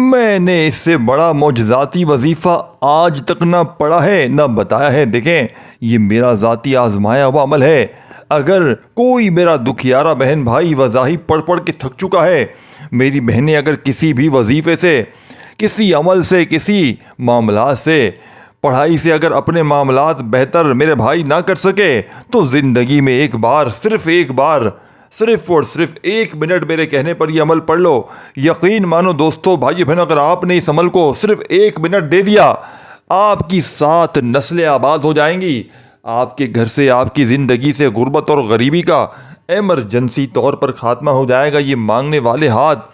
میں نے اس سے بڑا معجزاتی وظیفہ آج تک نہ پڑھا ہے نہ بتایا ہے۔ دیکھیں، یہ میرا ذاتی آزمایا ہوا عمل ہے۔ اگر کوئی میرا دکھیارا بہن بھائی وظائف پڑھ پڑھ کے تھک چکا ہے، میری بہنیں اگر کسی بھی وظیفے سے، کسی عمل سے، کسی معاملات سے، پڑھائی سے اگر اپنے معاملات بہتر میرے بھائی نہ کر سکے، تو زندگی میں ایک بار، صرف اور صرف 1 منٹ میرے کہنے پر یہ عمل پڑھ لو۔ یقین مانو دوستو، بھائی بہنوں، اگر آپ نے اس عمل کو صرف 1 منٹ دے دیا، آپ کی 7 نسلیں آباد ہو جائیں گی۔ آپ کے گھر سے، آپ کی زندگی سے غربت اور غریبی کا ایمرجنسی طور پر خاتمہ ہو جائے گا۔ یہ مانگنے والے ہاتھ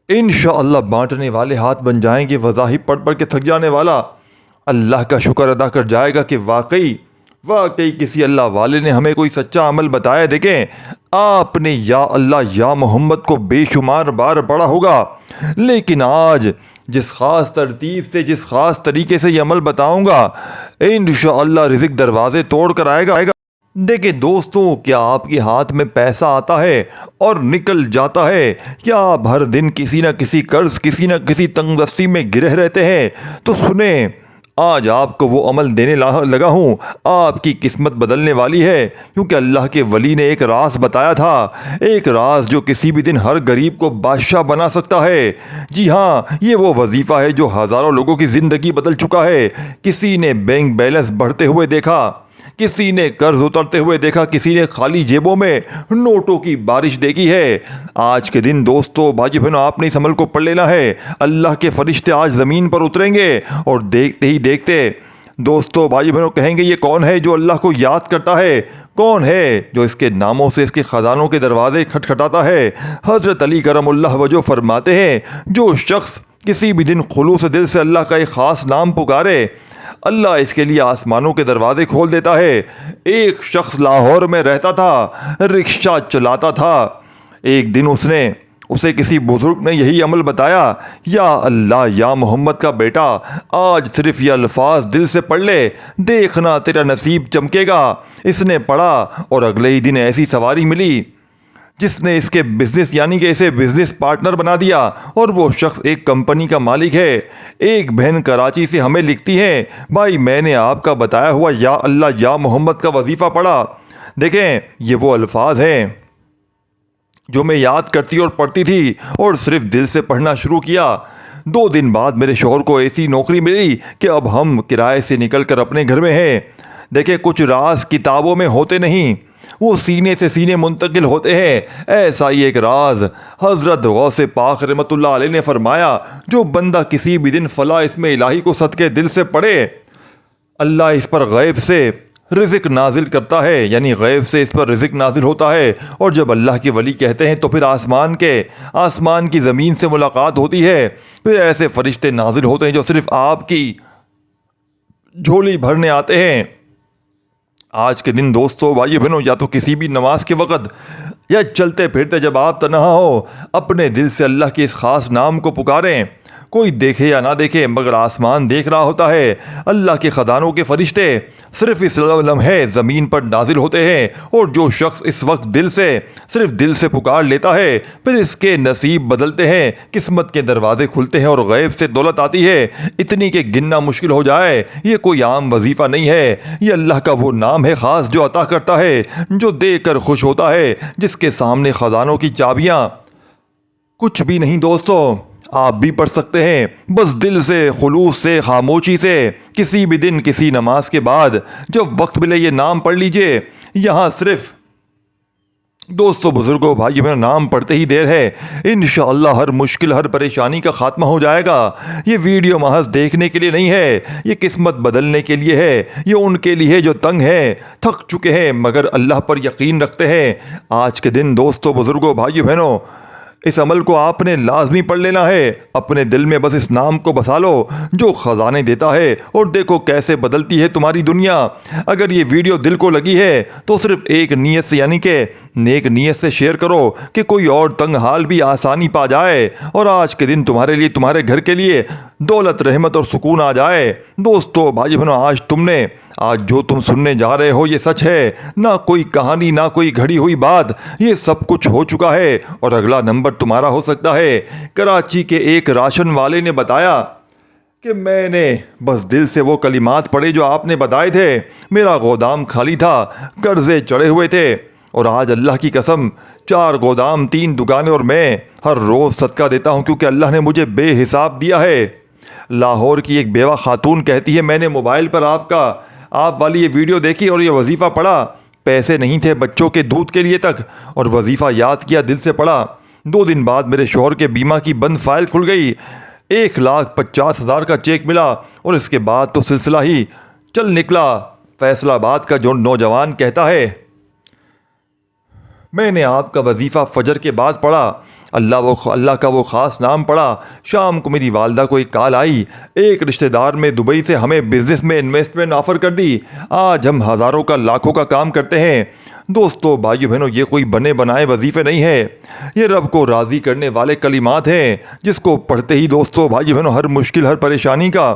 انشاءاللہ بانٹنے والے ہاتھ بن جائیں گے۔ وظائف پڑھ پڑھ کے تھک جانے والا اللہ کا شکر ادا کر جائے گا کہ واقعی کسی اللہ والے نے ہمیں کوئی سچا عمل بتایا۔ دیکھیں، آپ نے یا اللہ یا محمد کو بے شمار بار پڑھا ہوگا، لیکن آج جس خاص ترتیب سے، جس خاص طریقے سے یہ عمل بتاؤں گا، انشاءاللہ رزق دروازے توڑ کر آئے گا۔ دیکھیں دوستوں، کیا آپ کے ہاتھ میں پیسہ آتا ہے اور نکل جاتا ہے؟ کیا آپ ہر دن کسی نہ کسی قرض، کسی نہ کسی تنگ دستی میں گرہ رہتے ہیں؟ تو سنیں، آج آپ کو وہ عمل دینے لگا ہوں۔ آپ کی قسمت بدلنے والی ہے، کیونکہ اللہ کے ولی نے ایک راز بتایا تھا، ایک راز جو کسی بھی دن ہر غریب کو بادشاہ بنا سکتا ہے۔ جی ہاں، یہ وہ وظیفہ ہے جو ہزاروں لوگوں کی زندگی بدل چکا ہے۔ کسی نے بینک بیلنس بڑھتے ہوئے دیکھا، کسی نے قرض اترتے ہوئے دیکھا، کسی نے خالی جیبوں میں نوٹوں کی بارش دیکھی ہے۔ آج کے دن دوستو، بھائی بہنوں، آپ نے اس عمل کو پڑھ لینا ہے۔ اللہ کے فرشتے آج زمین پر اتریں گے اور دیکھتے ہی دیکھتے دوستو، بھائی بہنوں، کہیں گے یہ کون ہے جو اللہ کو یاد کرتا ہے؟ کون ہے جو اس کے ناموں سے اس کے خزانوں کے دروازے کھٹکھٹاتا ہے؟ حضرت علی کرم اللہ وجہ فرماتے ہیں، جو شخص کسی بھی دن خلوص دل سے اللہ کا ایک خاص نام پکارے، اللہ اس کے لیے آسمانوں کے دروازے کھول دیتا ہے۔ ایک شخص لاہور میں رہتا تھا، رکشہ چلاتا تھا۔ ایک دن اسے کسی بزرگ نے یہی عمل بتایا، یا اللہ یا محمد کا بیٹا، آج صرف یہ الفاظ دل سے پڑھ لے، دیکھنا تیرا نصیب چمکے گا۔ اس نے پڑھا اور اگلے ہی دن ایسی سواری ملی جس نے اس کے بزنس، یعنی کہ اسے بزنس پارٹنر بنا دیا، اور وہ شخص ایک کمپنی کا مالک ہے۔ ایک بہن کراچی سے ہمیں لکھتی ہے، بھائی میں نے آپ کا بتایا ہوا یا اللہ یا محمد کا وظیفہ پڑھا۔ دیکھیں، یہ وہ الفاظ ہیں جو میں یاد کرتی اور پڑھتی تھی، اور صرف دل سے پڑھنا شروع کیا۔ 2 دن بعد میرے شوہر کو ایسی نوکری ملی کہ اب ہم کرائے سے نکل کر اپنے گھر میں ہیں۔ دیکھیں، کچھ راز کتابوں میں ہوتے نہیں، وہ سینے سے سینے منتقل ہوتے ہیں۔ ایسا ہی ایک راز حضرت غوث پاک رحمۃ اللہ علیہ نے فرمایا، جو بندہ کسی بھی دن فلاح اسم الہی کو صدقے دل سے پڑھے، اللہ اس پر غیب سے رزق نازل کرتا ہے، یعنی غیب سے اس پر رزق نازل ہوتا ہے۔ اور جب اللہ کے ولی کہتے ہیں تو پھر آسمان کی زمین سے ملاقات ہوتی ہے، پھر ایسے فرشتے نازل ہوتے ہیں جو صرف آپ کی جھولی بھرنے آتے ہیں۔ آج کے دن دوستو، بھائی بہنوں، یا تو کسی بھی نماز کے وقت یا چلتے پھرتے جب آپ تنہا ہو، اپنے دل سے اللہ کے اس خاص نام کو پکاریں۔ کوئی دیکھے یا نہ دیکھے، مگر آسمان دیکھ رہا ہوتا ہے۔ اللہ کے خزانوں کے فرشتے صرف اس لمحے زمین پر نازل ہوتے ہیں، اور جو شخص اس وقت صرف دل سے پکار لیتا ہے، پھر اس کے نصیب بدلتے ہیں، قسمت کے دروازے کھلتے ہیں اور غیب سے دولت آتی ہے، اتنی کہ گننا مشکل ہو جائے۔ یہ کوئی عام وظیفہ نہیں ہے، یہ اللہ کا وہ نام ہے خاص جو عطا کرتا ہے، جو دے کر خوش ہوتا ہے، جس کے سامنے خزانوں کی چابیاں کچھ بھی نہیں۔ دوستو، آپ بھی پڑھ سکتے ہیں، بس دل سے، خلوص سے، خاموشی سے، کسی بھی دن کسی نماز کے بعد جب وقت ملے یہ نام پڑھ لیجئے۔ یہاں صرف دوستو، بزرگوں، بھائی بہنوں، نام پڑھتے ہی دیر ہے، انشاءاللہ ہر مشکل، ہر پریشانی کا خاتمہ ہو جائے گا۔ یہ ویڈیو محض دیکھنے کے لیے نہیں ہے، یہ قسمت بدلنے کے لیے ہے۔ یہ ان کے لیے جو تنگ ہیں، تھک چکے ہیں، مگر اللہ پر یقین رکھتے ہیں۔ آج کے دن دوستو، بزرگوں، بھائی بہنوں، اس عمل کو آپ نے لازمی پڑھ لینا ہے۔ اپنے دل میں بس اس نام کو بسا لو جو خزانے دیتا ہے، اور دیکھو کیسے بدلتی ہے تمہاری دنیا۔ اگر یہ ویڈیو دل کو لگی ہے تو صرف ایک نیت سے، یعنی کہ نیک نیت سے شیئر کرو کہ کوئی اور تنگ حال بھی آسانی پا جائے، اور آج کے دن تمہارے لیے، تمہارے گھر کے لیے دولت، رحمت اور سکون آ جائے۔ دوستو، بھائی بہنوں، آج تم نے آج جو تم سننے جا رہے ہو یہ سچ ہے، نہ کوئی کہانی نہ کوئی گھڑی ہوئی بات، یہ سب کچھ ہو چکا ہے اور اگلا نمبر تمہارا ہو سکتا ہے۔ کراچی کے ایک راشن والے نے بتایا کہ میں نے بس دل سے وہ کلمات پڑھے جو آپ نے بتائے تھے، میرا گودام خالی تھا، قرضے چڑھے ہوئے تھے، اور آج اللہ کی قسم 4 گودام 3 دکانیں اور میں ہر روز صدقہ دیتا ہوں کیونکہ اللہ نے مجھے بے حساب دیا ہے۔ لاہور کی ایک بیوہ خاتون کہتی ہے میں نے موبائل پر آپ والی یہ ویڈیو دیکھی اور یہ وظیفہ پڑھا، پیسے نہیں تھے بچوں کے دودھ کے لیے تک، اور وظیفہ یاد کیا، دل سے پڑھا۔ 2 دن بعد میرے شوہر کے بیمہ کی بند فائل کھل گئی، 1,50,000 کا چیک ملا، اور اس کے بعد تو سلسلہ ہی چل نکلا۔ فیصل آباد کا جو نوجوان کہتا ہے میں نے آپ کا وظیفہ فجر کے بعد پڑھا، اللہ کا وہ خاص نام پڑھا، شام کو میری والدہ کو ایک کال آئی، ایک رشتہ دار میں دبئی سے ہمیں بزنس میں انویسٹمنٹ آفر کر دی، آج ہم ہزاروں کا لاکھوں کا کام کرتے ہیں۔ دوستو بھائیو بہنوں، یہ کوئی بنے بنائے وظیفے نہیں ہے، یہ رب کو راضی کرنے والے کلمات ہیں جس کو پڑھتے ہی دوستو بھائیو بہنوں ہر مشکل ہر پریشانی کا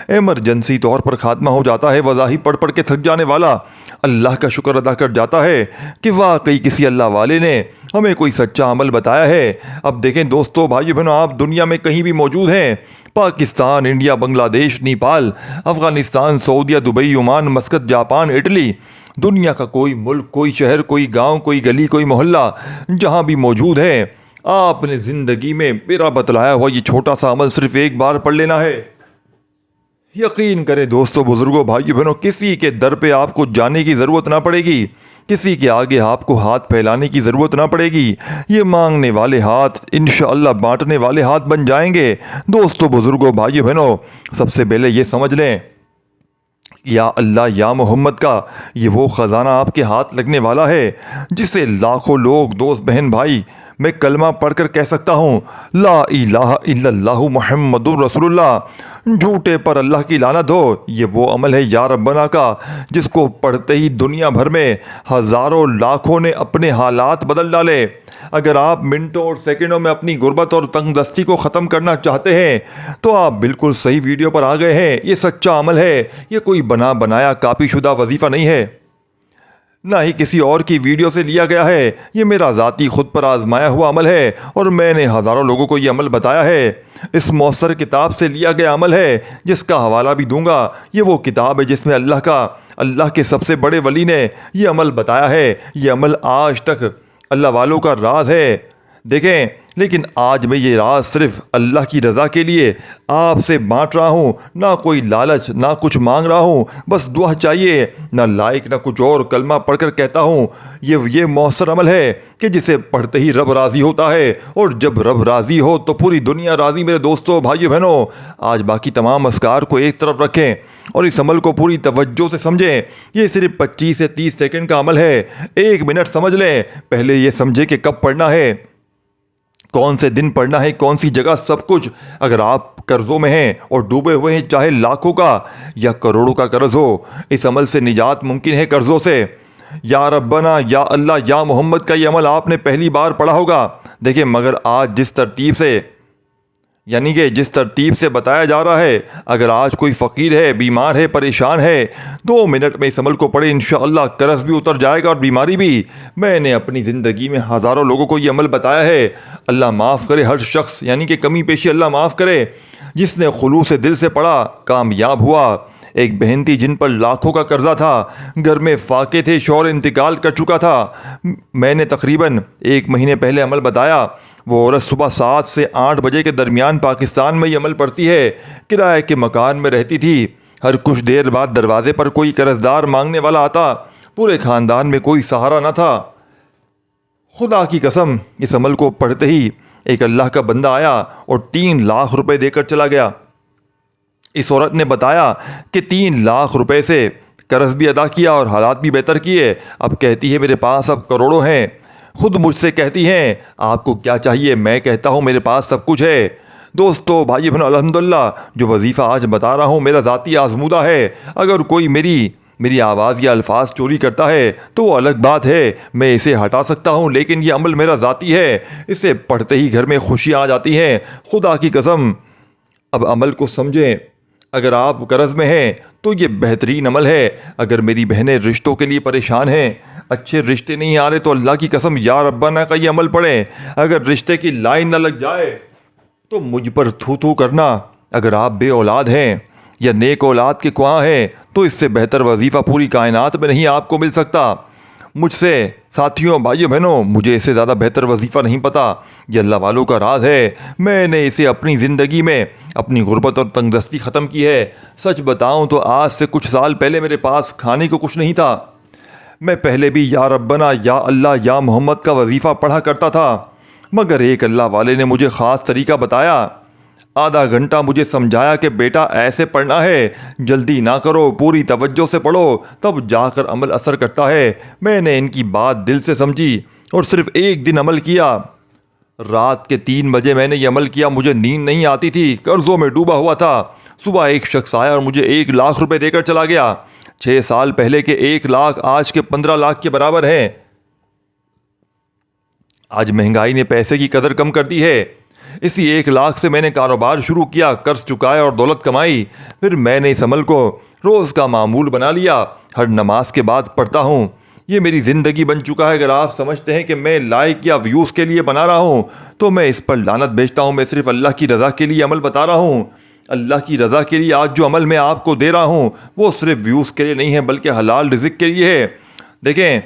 ایمرجنسی طور پر خاتمہ ہو جاتا ہے۔ وظائف پڑھ کے تھک جانے والا اللہ کا شکر ادا کر جاتا ہے کہ واقعی کسی اللہ والے نے ہمیں کوئی سچا عمل بتایا ہے۔ اب دیکھیں دوستو بھائیو بہنوں، آپ دنیا میں کہیں بھی موجود ہیں، پاکستان، انڈیا، بنگلہ دیش، نیپال، افغانستان، سعودیہ، دبئی، عمان، مسقط، جاپان، اٹلی، دنیا کا کوئی ملک، کوئی شہر، کوئی گاؤں، کوئی گلی، کوئی محلہ، جہاں بھی موجود ہیں، آپ نے زندگی میں میرا بتلایا ہوا یہ چھوٹا سا عمل صرف ایک بار پڑھ لینا ہے۔ یقین کریں دوستو، بزرگوں، بھائیو بہنوں، کسی کے در پہ آپ کو جانے کی ضرورت نہ پڑے گی، کسی کے آگے آپ کو ہاتھ پھیلانے کی ضرورت نہ پڑے گی، یہ مانگنے والے ہاتھ انشاءاللہ بانٹنے والے ہاتھ بن جائیں گے۔ دوستو، بزرگوں، بھائیو بہنوں، سب سے پہلے یہ سمجھ لیں، یا اللہ یا محمد کا یہ وہ خزانہ آپ کے ہاتھ لگنے والا ہے جسے لاکھوں لوگ، دوست، بہن، بھائی، میں کلمہ پڑھ کر کہہ سکتا ہوں لا الہ الا اللہ محمد رسول اللہ، جھوٹے پر اللہ کی لعنت ہو۔ یہ وہ عمل ہے یا ربنا کا جس کو پڑھتے ہی دنیا بھر میں ہزاروں لاکھوں نے اپنے حالات بدل ڈالے۔ اگر آپ منٹوں اور سیکنڈوں میں اپنی غربت اور تنگ دستی کو ختم کرنا چاہتے ہیں تو آپ بالکل صحیح ویڈیو پر آ گئے ہیں۔ یہ سچا عمل ہے، یہ کوئی بنا بنایا کاپی شدہ وظیفہ نہیں ہے، نہ ہی کسی اور کی ویڈیو سے لیا گیا ہے، یہ میرا ذاتی خود پر آزمایا ہوا عمل ہے، اور میں نے ہزاروں لوگوں کو یہ عمل بتایا ہے۔ اس مؤثر کتاب سے لیا گیا عمل ہے جس کا حوالہ بھی دوں گا۔ یہ وہ کتاب ہے جس میں اللہ کے سب سے بڑے ولی نے یہ عمل بتایا ہے۔ یہ عمل آج تک اللہ والوں کا راز ہے، دیکھیں، لیکن آج میں یہ راز صرف اللہ کی رضا کے لیے آپ سے بانٹ رہا ہوں، نہ کوئی لالچ، نہ کچھ مانگ رہا ہوں، بس دعا چاہیے، نہ لائک، نہ کچھ اور، کلمہ پڑھ کر کہتا ہوں یہ مؤثر عمل ہے کہ جسے پڑھتے ہی رب راضی ہوتا ہے، اور جب رب راضی ہو تو پوری دنیا راضی۔ میرے دوستوں، بھائیو بہنوں، آج باقی تمام اذکار کو ایک طرف رکھیں اور اس عمل کو پوری توجہ سے سمجھیں۔ یہ صرف 25 سے 30 سیکنڈ کا عمل ہے، 1 منٹ سمجھ لیں۔ پہلے یہ سمجھے کہ کب پڑھنا ہے، کون سے دن پڑھنا ہے، کون سی جگہ، سب کچھ۔ اگر آپ قرضوں میں ہیں اور ڈوبے ہوئے ہیں، چاہے لاکھوں کا یا کروڑوں کا قرض ہو، اس عمل سے نجات ممکن ہے قرضوں سے۔ یا ربنا، یا اللہ، یا محمد کا یہ عمل آپ نے پہلی بار پڑھا ہوگا، دیکھیں، مگر آج جس ترتیب سے بتایا جا رہا ہے، اگر آج کوئی فقیر ہے، بیمار ہے، پریشان ہے، 2 منٹ میں اس عمل کو پڑھے، انشاءاللہ قرض بھی اتر جائے گا اور بیماری بھی۔ میں نے اپنی زندگی میں ہزاروں لوگوں کو یہ عمل بتایا ہے۔ اللہ معاف کرے ہر شخص، یعنی کہ کمی پیشی اللہ معاف کرے، جس نے خلوص دل سے پڑھا، کامیاب ہوا۔ ایک بہن تھی جن پر لاکھوں کا قرضہ تھا، گھر میں فاقے تھے، شوہر انتقال کر چکا تھا۔ میں نے تقریباً 1 مہینے پہلے عمل بتایا۔ وہ عورت صبح 7 سے 8 بجے کے درمیان پاکستان میں یہ عمل پڑھتی ہے، کرائے کے مکان میں رہتی تھی۔ ہر کچھ دیر بعد دروازے پر کوئی قرض دار مانگنے والا آتا، پورے خاندان میں کوئی سہارا نہ تھا۔ خدا کی قسم، اس عمل کو پڑھتے ہی ایک اللہ کا بندہ آیا اور 3 لاکھ روپے دے کر چلا گیا۔ اس عورت نے بتایا کہ 3 لاکھ روپے سے قرض بھی ادا کیا اور حالات بھی بہتر کیے۔ اب کہتی ہے میرے پاس اب کروڑوں ہیں۔ خود مجھ سے کہتی ہیں آپ کو کیا چاہیے، میں کہتا ہوں میرے پاس سب کچھ ہے۔ دوستو، بھائی بہنوں، الحمدللہ جو وظیفہ آج بتا رہا ہوں میرا ذاتی آزمودہ ہے۔ اگر کوئی میری آواز یا الفاظ چوری کرتا ہے تو وہ الگ بات ہے، میں اسے ہٹا سکتا ہوں، لیکن یہ عمل میرا ذاتی ہے، اسے پڑھتے ہی گھر میں خوشی آ جاتی ہے۔ خدا کی قسم، اب عمل کو سمجھیں۔ اگر آپ قرض میں ہیں تو یہ بہترین عمل ہے۔ اگر میری بہنیں رشتوں کے لیے پریشان ہیں، اچھے رشتے نہیں آ رہے، تو اللہ کی قسم یا ربنا کا یہ عمل پڑھیں۔ اگر رشتے کی لائن نہ لگ جائے تو مجھ پر تھو تھو کرنا۔ اگر آپ بے اولاد ہیں یا نیک اولاد کے خواہاں ہیں تو اس سے بہتر وظیفہ پوری کائنات میں نہیں آپ کو مل سکتا۔ مجھ سے ساتھیوں، بھائیوں، بہنوں، مجھے اس سے زیادہ بہتر وظیفہ نہیں پتا۔ یہ اللہ والوں کا راز ہے۔ میں نے اسے اپنی زندگی میں اپنی غربت اور تنگدستی ختم کی ہے۔ سچ بتاؤں تو آج سے کچھ سال پہلے میرے پاس کھانے کو کچھ نہیں تھا۔ میں پہلے بھی یا ربنا، یا اللہ، یا محمد کا وظیفہ پڑھا کرتا تھا، مگر ایک اللہ والے نے مجھے خاص طریقہ بتایا۔ آدھا گھنٹہ مجھے سمجھایا کہ بیٹا ایسے پڑھنا ہے، جلدی نہ کرو، پوری توجہ سے پڑھو، تب جا کر عمل اثر کرتا ہے۔ میں نے ان کی بات دل سے سمجھی اور صرف ایک دن عمل کیا۔ رات کے 3 بجے میں نے یہ عمل کیا۔ مجھے نیند نہیں آتی تھی، قرضوں میں ڈوبا ہوا تھا۔ صبح ایک شخص آیا اور مجھے 1 لاکھ روپے دے کر چلا گیا۔ 6 سال پہلے کے 1 لاکھ آج کے 15 لاکھ کے برابر ہیں۔ آج مہنگائی نے پیسے کی قدر کم کر دی ہے۔ اسی 1 لاکھ سے میں نے کاروبار شروع کیا، قرض چکایا اور دولت کمائی۔ پھر میں نے اس عمل کو روز کا معمول بنا لیا۔ ہر نماز کے بعد پڑھتا ہوں۔ یہ میری زندگی بن چکا ہے۔ اگر آپ سمجھتے ہیں کہ میں لائک یا ویوز کے لیے بنا رہا ہوں تو میں اس پر لعنت بھیجتا ہوں۔ میں صرف اللہ کی رضا کے لیے عمل بتا رہا ہوں۔ اللہ کی رضا کے لیے آج جو عمل میں آپ کو دے رہا ہوں وہ صرف ویوز کے لیے نہیں ہے، بلکہ حلال رزق کے لیے ہے۔ دیکھیں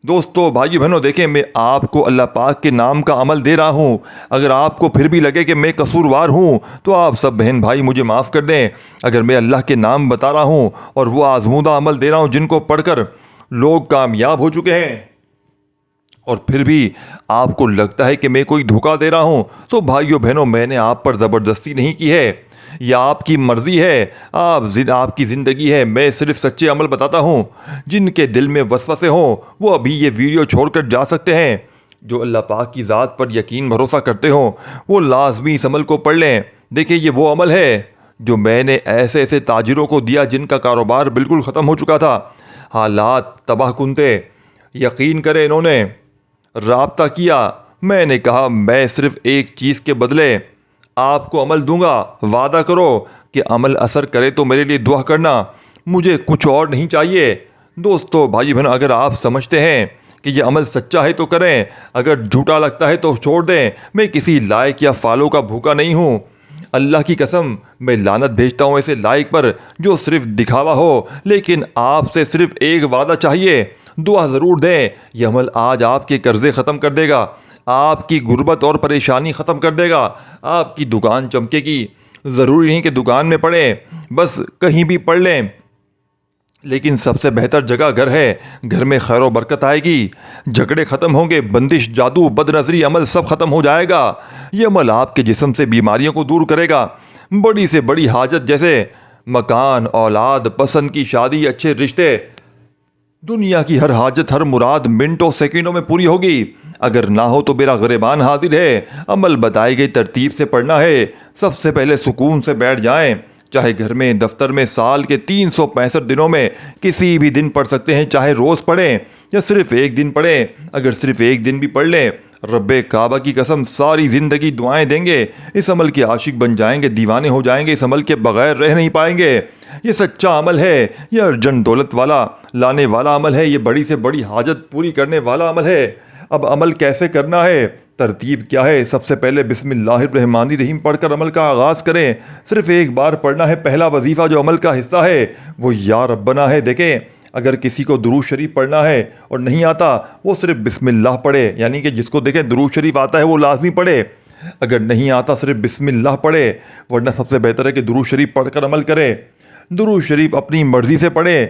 دوستو، بھائی بہنوں، دیکھیں میں آپ کو اللہ پاک کے نام کا عمل دے رہا ہوں۔ اگر آپ کو پھر بھی لگے کہ میں قصوروار ہوں تو آپ سب بہن بھائی مجھے معاف کر دیں۔ اگر میں اللہ کے نام بتا رہا ہوں اور وہ آزمودہ عمل دے رہا ہوں جن کو پڑھ کر لوگ کامیاب ہو چکے ہیں، اور پھر بھی آپ کو لگتا ہے کہ میں کوئی دھوکہ دے رہا ہوں، تو بھائیو بہنوں، میں نے آپ پر زبردستی نہیں کی ہے، یا آپ کی مرضی ہے، آپ کی زندگی ہے۔ میں صرف سچے عمل بتاتا ہوں۔ جن کے دل میں وسوسے ہوں وہ ابھی یہ ویڈیو چھوڑ کر جا سکتے ہیں۔ جو اللہ پاک کی ذات پر یقین بھروسہ کرتے ہوں وہ لازمی اس عمل کو پڑھ لیں۔ دیکھیں یہ وہ عمل ہے جو میں نے ایسے ایسے تاجروں کو دیا جن کا کاروبار بالکل ختم ہو چکا تھا، حالات تباہ کن تھے۔ یقین کریں، انہوں نے رابطہ کیا۔ میں نے کہا میں صرف ایک چیز کے بدلے آپ کو عمل دوں گا، وعدہ کرو کہ عمل اثر کرے تو میرے لیے دعا کرنا، مجھے کچھ اور نہیں چاہیے۔ دوستو، بھائی بہن، اگر آپ سمجھتے ہیں کہ یہ عمل سچا ہے تو کریں، اگر جھوٹا لگتا ہے تو چھوڑ دیں۔ میں کسی لائک یا فالو کا بھوکا نہیں ہوں۔ اللہ کی قسم میں لعنت بھیجتا ہوں ایسے لائک پر جو صرف دکھاوا ہو، لیکن آپ سے صرف ایک وعدہ چاہیے، دعا ضرور دیں۔ یہ عمل آج آپ کے قرضے ختم کر دے گا، آپ کی غربت اور پریشانی ختم کر دے گا، آپ کی دکان چمکے گی۔ ضروری نہیں کہ دکان میں پڑھیں، بس کہیں بھی پڑھ لیں، لیکن سب سے بہتر جگہ گھر ہے۔ گھر میں خیر و برکت آئے گی، جھگڑے ختم ہوں گے، بندش، جادو، بد نظری عمل سب ختم ہو جائے گا۔ یہ عمل آپ کے جسم سے بیماریوں کو دور کرے گا۔ بڑی سے بڑی حاجت جیسے مکان، اولاد، پسند کی شادی، اچھے رشتے، دنیا کی ہر حاجت، ہر مراد منٹوں سیکنڈوں میں پوری ہوگی۔ اگر نہ ہو تو میرا غریبان حاضر ہے۔ عمل بتائی گئی ترتیب سے پڑھنا ہے۔ سب سے پہلے سکون سے بیٹھ جائیں، چاہے گھر میں، دفتر میں، سال کے 365 دنوں میں کسی بھی دن پڑھ سکتے ہیں، چاہے روز پڑھیں یا صرف ایک دن پڑھیں۔ اگر صرف ایک دن بھی پڑھ لیں، رب کعبہ کی قسم ساری زندگی دعائیں دیں گے۔ اس عمل کے عاشق بن جائیں گے، دیوانے ہو جائیں گے، اس عمل کے بغیر رہ نہیں پائیں گے۔ یہ سچا عمل ہے، یہ ارجن دولت والا لانے والا عمل ہے، یہ بڑی سے بڑی حاجت پوری کرنے والا عمل ہے۔ اب عمل کیسے کرنا ہے، ترتیب کیا ہے؟ سب سے پہلے بسم اللہ الرحمن الرحیم پڑھ کر عمل کا آغاز کریں۔ صرف ایک بار پڑھنا ہے۔ پہلا وظیفہ جو عمل کا حصہ ہے وہ یا ربنا ہے۔ دیکھیں اگر کسی کو درود شریف پڑھنا ہے اور نہیں آتا وہ صرف بسم اللہ پڑھے، یعنی کہ جس کو دیکھیں درود شریف آتا ہے وہ لازمی پڑھے، اگر نہیں آتا صرف بسم اللہ پڑھے، ورنہ سب سے بہتر ہے کہ درود شریف پڑھ کر عمل کرے۔ درود شریف اپنی مرضی سے پڑھے،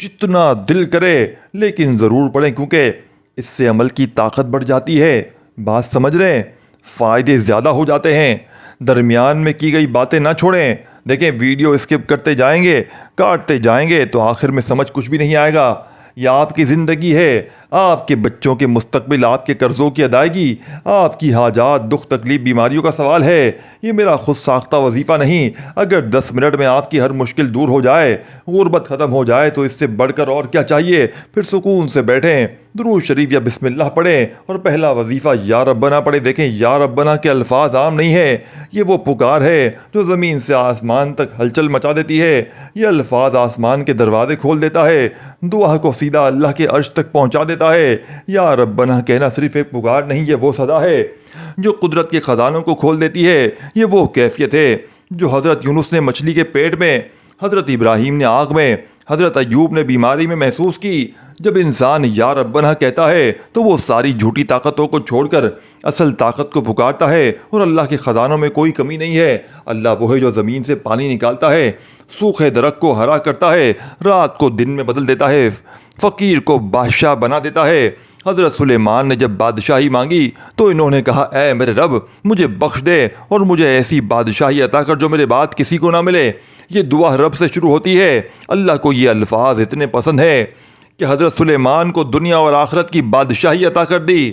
جتنا دل کرے، لیکن ضرور پڑھیں کیونکہ اس سے عمل کی طاقت بڑھ جاتی ہے۔ بات سمجھ رہے ہیں؟ فائدے زیادہ ہو جاتے ہیں۔ درمیان میں کی گئی باتیں نہ چھوڑیں۔ دیکھیں ویڈیو اسکپ کرتے جائیں گے، کاٹتے جائیں گے تو آخر میں سمجھ کچھ بھی نہیں آئے گا۔ یہ آپ کی زندگی ہے، آپ کے بچوں کے مستقبل، آپ کے قرضوں کی ادائیگی، آپ کی حاجات، دکھ تکلیف، بیماریوں کا سوال ہے۔ یہ میرا خود ساختہ وظیفہ نہیں۔ اگر 10 منٹ میں آپ کی ہر مشکل دور ہو جائے، غربت ختم ہو جائے تو اس سے بڑھ کر اور کیا چاہیے؟ پھر سکون سے بیٹھیں، درود شریف یا بسم اللہ پڑھیں اور پہلا وظیفہ یا ربنا پڑھیں۔ دیکھیں، یا ربنا کے الفاظ عام نہیں ہے، یہ وہ پکار ہے جو زمین سے آسمان تک ہلچل مچا دیتی ہے۔ یہ الفاظ آسمان کے دروازے کھول دیتا ہے، دعا کو سیدھا اللہ کے عرش تک پہنچا دیتا ہے۔ یا ربنا کہنا صرف ایک پکار نہیں، یہ وہ صدا ہے جو قدرت کے خزانوں کو کھول دیتی ہے۔ یہ وہ کیفیت ہے جو حضرت یونس نے مچھلی کے پیٹ میں، حضرت ابراہیم نے آگ میں، حضرت ایوب نے بیماری میں محسوس کی۔ جب انسان یا ربنا کہتا ہے تو وہ ساری جھوٹی طاقتوں کو چھوڑ کر اصل طاقت کو پکارتا ہے، اور اللہ کے خزانوں میں کوئی کمی نہیں ہے۔ اللہ وہ ہے جو زمین سے پانی نکالتا ہے، سوکھے درخت کو ہرا کرتا ہے، رات کو دن میں بدل دیتا ہے، فقیر کو بادشاہ بنا دیتا ہے۔ حضرت سلیمان نے جب بادشاہی مانگی تو انہوں نے کہا، اے میرے رب، مجھے بخش دے اور مجھے ایسی بادشاہی عطا کر جو میرے بعد کسی کو نہ ملے۔ یہ دعا رب سے شروع ہوتی ہے۔ اللہ کو یہ الفاظ اتنے پسند ہے کہ حضرت سلیمان کو دنیا اور آخرت کی بادشاہی عطا کر دی۔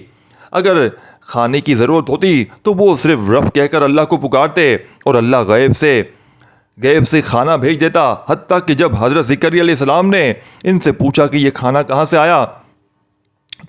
اگر کھانے کی ضرورت ہوتی تو وہ صرف رب کہہ کر اللہ کو پکارتے اور اللہ غیب سے کھانا بھیج دیتا۔ حتیٰ کہ جب حضرت زکریا علیہ السلام نے ان سے پوچھا کہ یہ کھانا کہاں سے آیا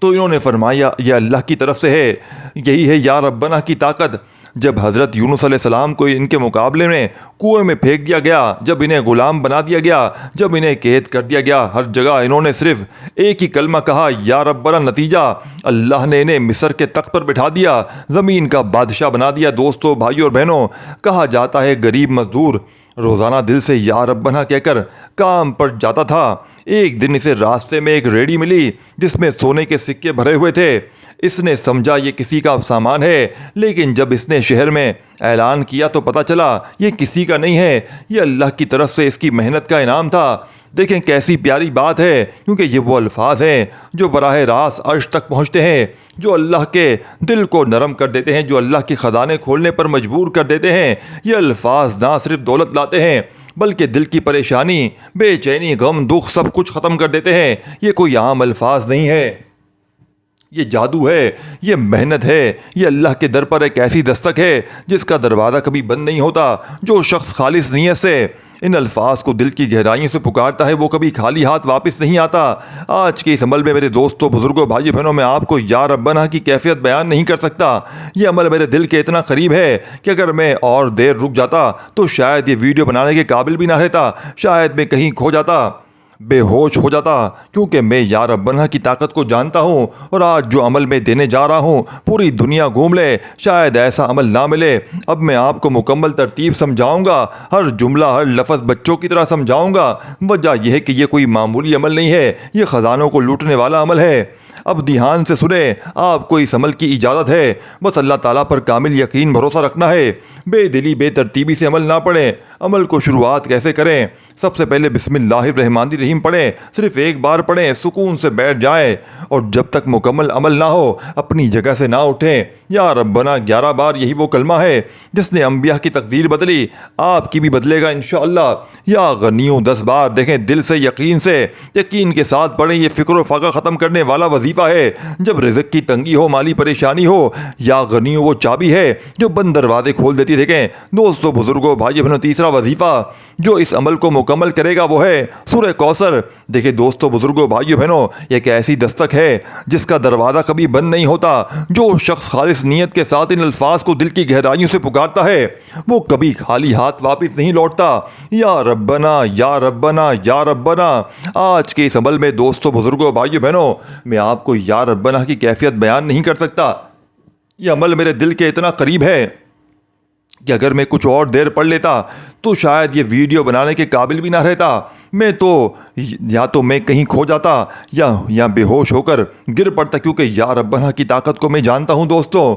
تو انہوں نے فرمایا، یہ اللہ کی طرف سے ہے۔ یہی ہے یا ربنا کی طاقت۔ جب حضرت یونس علیہ السلام کو ان کے مقابلے میں کنویں میں پھینک دیا گیا، جب انہیں غلام بنا دیا گیا، جب انہیں قید کر دیا گیا، ہر جگہ انہوں نے صرف ایک ہی کلمہ کہا، یا ربنا۔ نتیجہ اللہ نے انہیں مصر کے تخت پر بٹھا دیا، زمین کا بادشاہ بنا دیا۔ دوستو، بھائیوں اور بہنوں، کہا جاتا ہے غریب مزدور روزانہ دل سے یا ربنا کہہ کر کام پر جاتا تھا۔ ایک دن اسے راستے میں ایک ریڑھی ملی جس میں سونے کے سکے بھرے ہوئے تھے۔ اس نے سمجھا یہ کسی کا سامان ہے، لیکن جب اس نے شہر میں اعلان کیا تو پتہ چلا یہ کسی کا نہیں ہے، یہ اللہ کی طرف سے اس کی محنت کا انعام تھا۔ دیکھیں کیسی پیاری بات ہے، کیونکہ یہ وہ الفاظ ہیں جو براہ راست عرش تک پہنچتے ہیں، جو اللہ کے دل کو نرم کر دیتے ہیں، جو اللہ کے خزانے کھولنے پر مجبور کر دیتے ہیں۔ یہ الفاظ نہ صرف دولت لاتے ہیں بلکہ دل کی پریشانی، بے چینی، غم، دکھ سب کچھ ختم کر دیتے ہیں۔ یہ کوئی عام الفاظ نہیں ہے، یہ جادو ہے، یہ محنت ہے، یہ اللہ کے در پر ایک ایسی دستک ہے جس کا دروازہ کبھی بند نہیں ہوتا۔ جو شخص خالص نیت سے ان الفاظ کو دل کی گہرائیوں سے پکارتا ہے وہ کبھی خالی ہاتھ واپس نہیں آتا۔ آج کے اس عمل میں میرے دوستوں، بزرگوں، بھائی بہنوں، میں آپ کو یا ربنا کی کیفیت بیان نہیں کر سکتا۔ یہ عمل میرے دل کے اتنا قریب ہے کہ اگر میں اور دیر رک جاتا تو شاید یہ ویڈیو بنانے کے قابل بھی نہ رہتا، شاید میں کہیں کھو جاتا، بے ہوش ہو جاتا، کیونکہ میں یا ربنا کی طاقت کو جانتا ہوں۔ اور آج جو عمل میں دینے جا رہا ہوں پوری دنیا گھوم لے شاید ایسا عمل نہ ملے۔ اب میں آپ کو مکمل ترتیب سمجھاؤں گا، ہر جملہ، ہر لفظ بچوں کی طرح سمجھاؤں گا۔ وجہ یہ ہے کہ یہ کوئی معمولی عمل نہیں ہے، یہ خزانوں کو لوٹنے والا عمل ہے۔ اب دھیان سے سنیں، آپ کو اس عمل کی اجازت ہے، بس اللہ تعالیٰ پر کامل یقین بھروسہ رکھنا ہے۔ بے دلی، بے ترتیبی سے عمل نہ پڑھیں۔ عمل کو شروعات کیسے کریں؟ سب سے پہلے بسم اللہ الرحمن الرحیم پڑھیں، صرف ایک بار پڑھیں، سکون سے بیٹھ جائیں اور جب تک مکمل عمل نہ ہو اپنی جگہ سے نہ اٹھیں۔ یا ربنا 11 بار، یہی وہ کلمہ ہے جس نے انبیاء کی تقدیر بدلی، آپ کی بھی بدلے گا انشاءاللہ۔ یا غنیوں 10 بار، دیکھیں دل سے، یقین کے ساتھ پڑھیں، یہ فکر و فاقہ ختم کرنے والا وظیفہ ہے۔ جب رزق کی تنگی ہو، مالی پریشانی ہو، یا غنیوں وہ چابی ہے جو بند دروازے کھول دیتی۔ دیکھیں دوستو، بزرگوں، بھائی بہنوں، تیسرا وظیفہ جو اس عمل کو مکمل کرے گا وہ ہے سورہ کوثر۔ دیکھیں دوستو، بزرگوں، بھائیو بہنوں، یہ ایک ایسی دستک ہے جس کا دروازہ کبھی بند نہیں ہوتا۔ جو شخص خالص نیت کے ساتھ ان الفاظ کو دل کی گہرائیوں سے پکارتا ہے وہ کبھی خالی ہاتھ واپس نہیں لوٹتا۔ یا ربنا، یا ربنا، یا ربنا۔ آج کے اس عمل میں دوستو، بزرگوں، بھائیو بہنوں، میں آپ کو یا ربنا کی کیفیت بیان نہیں کر سکتا۔ یہ عمل میرے دل کے اتنا قریب ہے کہ اگر میں کچھ اور دیر پڑھ لیتا تو شاید یہ ویڈیو بنانے کے قابل بھی نہ رہتا۔ یا تو میں کہیں کھو جاتا یا بے ہوش ہو کر گر پڑتا، کیونکہ یا ربنا کی طاقت کو میں جانتا ہوں۔ دوستو،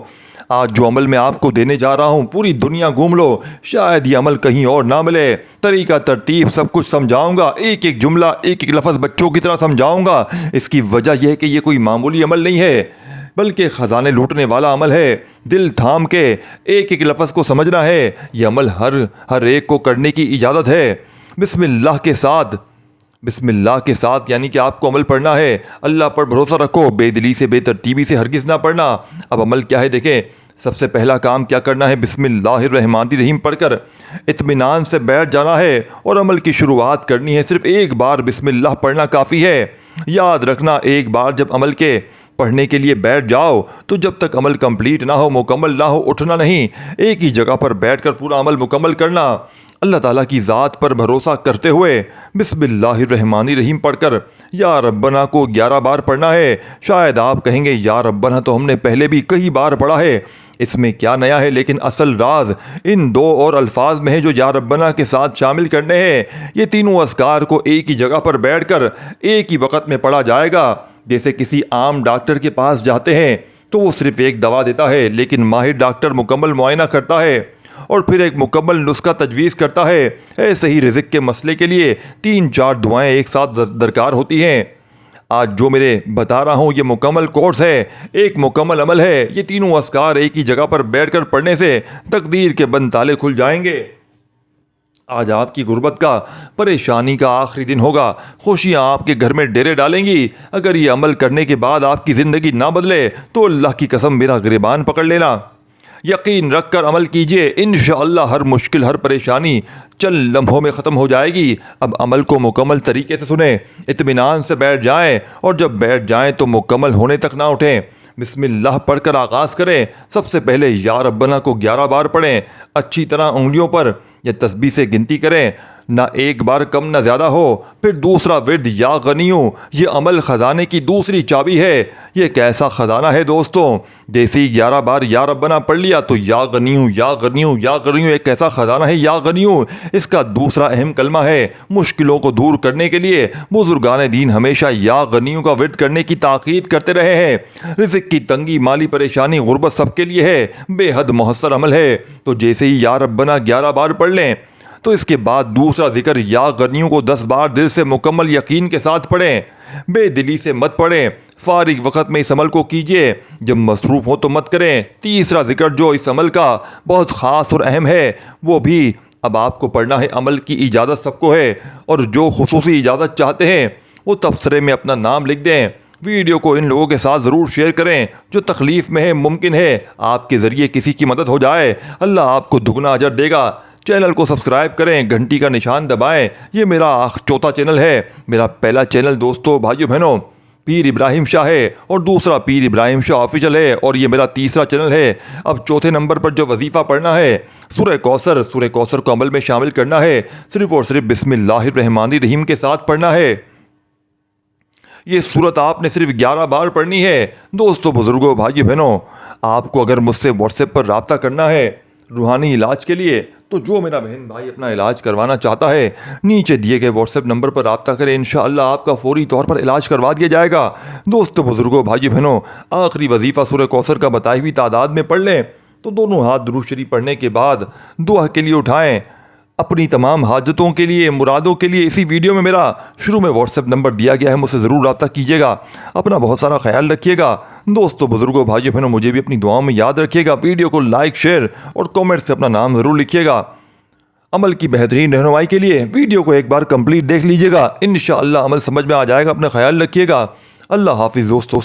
آج جو عمل میں آپ کو دینے جا رہا ہوں پوری دنیا گھوم لو شاید یہ عمل کہیں اور نہ ملے۔ طریقہ، ترتیب سب کچھ سمجھاؤں گا، ایک ایک جملہ، ایک ایک لفظ بچوں کی طرح سمجھاؤں گا۔ اس کی وجہ یہ ہے کہ یہ کوئی معمولی عمل نہیں ہے بلکہ خزانے لوٹنے والا عمل ہے۔ دل تھام کے ایک ایک لفظ کو سمجھنا ہے۔ یہ عمل ہر ایک کو کرنے کی اجازت ہے۔ بسم اللہ کے ساتھ بسم اللہ کے ساتھ یعنی کہ آپ کو عمل پڑھنا ہے۔ اللہ پر بھروسہ رکھو، بے دلی سے بے ترتیبی سے ہرگز نہ پڑھنا۔ اب عمل کیا ہے دیکھیں، سب سے پہلا کام کیا کرنا ہے، بسم اللہ الرحمن الرحیم پڑھ کر اطمینان سے بیٹھ جانا ہے اور عمل کی شروعات کرنی ہے۔ صرف ایک بار بسم اللہ پڑھنا کافی ہے۔ یاد رکھنا، ایک بار جب عمل کے پڑھنے کے لیے بیٹھ جاؤ تو جب تک عمل کمپلیٹ نہ ہو، مکمل نہ ہو، اٹھنا نہیں، ایک ہی جگہ پر بیٹھ کر پورا عمل مکمل کرنا۔ اللہ تعالیٰ کی ذات پر بھروسہ کرتے ہوئے بسم اللہ الرحمن الرحیم پڑھ کر یا ربنا کو 11 بار پڑھنا ہے۔ شاید آپ کہیں گے یا ربنا تو ہم نے پہلے بھی کئی بار پڑھا ہے، اس میں کیا نیا ہے؟ لیکن اصل راز ان دو اور الفاظ میں ہے جو یا ربنا کے ساتھ شامل کرنے ہیں۔ یہ تینوں اذکار کو ایک ہی جگہ پر بیٹھ کر ایک ہی وقت میں پڑھا جائے گا۔ جیسے کسی عام ڈاکٹر کے پاس جاتے ہیں تو وہ صرف ایک دوا دیتا ہے، لیکن ماہر ڈاکٹر مکمل معائنہ کرتا ہے اور پھر ایک مکمل نسخہ تجویز کرتا ہے۔ ایسے ہی رزق کے مسئلے کے لیے 3-4 دعائیں ایک ساتھ درکار ہوتی ہیں۔ آج جو میرے بتا رہا ہوں یہ مکمل کورس ہے، ایک مکمل عمل ہے۔ یہ تینوں اذکار ایک ہی جگہ پر بیٹھ کر پڑھنے سے تقدیر کے بند تالے کھل جائیں گے۔ آج آپ کی غربت کا، پریشانی کا آخری دن ہوگا، خوشیاں آپ کے گھر میں ڈیرے ڈالیں گی۔ اگر یہ عمل کرنے کے بعد آپ کی زندگی نہ بدلے تو اللہ کی قسم میرا گریبان پکڑ لینا۔ یقین رکھ کر عمل کیجئے، انشاءاللہ ہر مشکل، ہر پریشانی چند لمحوں میں ختم ہو جائے گی۔ اب عمل کو مکمل طریقے سے سنیں، اطمینان سے بیٹھ جائیں اور جب بیٹھ جائیں تو مکمل ہونے تک نہ اٹھیں۔ بسم اللہ پڑھ کر آغاز کریں۔ سب سے پہلے یا ربنا کو 11 بار پڑھیں، اچھی طرح انگلیوں پر یا تسبیح سے گنتی کریں، نہ ایک بار کم نہ زیادہ ہو۔ پھر دوسرا ورد یا غنیوں، یہ عمل خزانے کی دوسری چابی ہے۔ یہ کیسا خزانہ ہے دوستوں، جیسے ہی 11 بار یا ربنا پڑھ لیا تو یا غنیوں یا غنیوں یا غنیوں، ایک ایسا خزانہ ہے یا غنیوں۔ اس کا دوسرا اہم کلمہ ہے، مشکلوں کو دور کرنے کے لیے بزرگان دین ہمیشہ یا غنیوں کا ورد کرنے کی تاکید کرتے رہے ہیں۔ رزق کی تنگی، مالی پریشانی، غربت سب کے لیے ہے، بے حد مؤثر عمل ہے۔ تو جیسے ہی یا ربنا 11 بار پڑھ لیں تو اس کے بعد دوسرا ذکر یا غنیوں کو 10 بار دل سے مکمل یقین کے ساتھ پڑھیں، بے دلی سے مت پڑھیں۔ فارغ وقت میں اس عمل کو کیجیے، جب مصروف ہو تو مت کریں۔ تیسرا ذکر جو اس عمل کا بہت خاص اور اہم ہے وہ بھی اب آپ کو پڑھنا ہے۔ عمل کی اجازت سب کو ہے اور جو خصوصی اجازت چاہتے ہیں وہ تبصرے میں اپنا نام لکھ دیں۔ ویڈیو کو ان لوگوں کے ساتھ ضرور شیئر کریں جو تکلیف میں ہے۔ ممکن ہے آپ کے ذریعے کسی کی مدد ہو جائے، اللہ آپ کو دگنا اجر دے گا۔ چینل کو سبسکرائب کریں، گھنٹی کا نشان دبائیں۔ یہ میرا چوتھا چینل ہے۔ میرا پہلا چینل دوستو، بھائیو بہنوں، پیر ابراہیم شاہ ہے اور دوسرا پیر ابراہیم شاہ آفیشل ہے، اور یہ میرا تیسرا چینل ہے۔ اب چوتھے نمبر پر جو وظیفہ پڑھنا ہے سورہ کوثر کو عمل میں شامل کرنا ہے، صرف اور صرف بسم اللہ الرحمن الرحیم کے ساتھ پڑھنا ہے۔ یہ صورت آپ نے صرف 11 بار پڑھنی ہے۔ دوستو، بزرگوں، بھائی بہنوں، آپ کو اگر مجھ سے واٹس ایپ پر رابطہ کرنا ہے روحانی علاج کے لیے تو جو میرا بہن بھائی اپنا علاج کروانا چاہتا ہے نیچے دیے گئے واٹس ایپ نمبر پر رابطہ کریں، انشاءاللہ آپ کا فوری طور پر علاج کروا دیا جائے گا۔ دوستو، بزرگوں، بھائی بہنوں، آخری وظیفہ سورہ کوثر کا بتائی ہوئی تعداد میں پڑھ لیں تو دونوں ہاتھ درود شریف پڑھنے کے بعد دعا کے لیے اٹھائیں۔ اپنی تمام حاجتوں کے لیے، مرادوں کے لیے اسی ویڈیو میں میرا شروع میں واٹس ایپ نمبر دیا گیا ہے، مجھ سے ضرور رابطہ کیجیے گا۔ اپنا بہت سارا خیال رکھیے گا۔ دوستو، بزرگوں، بھائیو بہنوں، مجھے بھی اپنی دعاؤں میں یاد رکھیے گا۔ ویڈیو کو لائک، شیئر اور کامنٹ سے اپنا نام ضرور لکھیے گا۔ عمل کی بہترین رہنمائی کے لیے ویڈیو کو ایک بار کمپلیٹ دیکھ لیجیے گا، انشاءاللہ عمل سمجھ میں آ جائے گا۔ اپنا خیال رکھیے گا۔ اللہ حافظ دوستو۔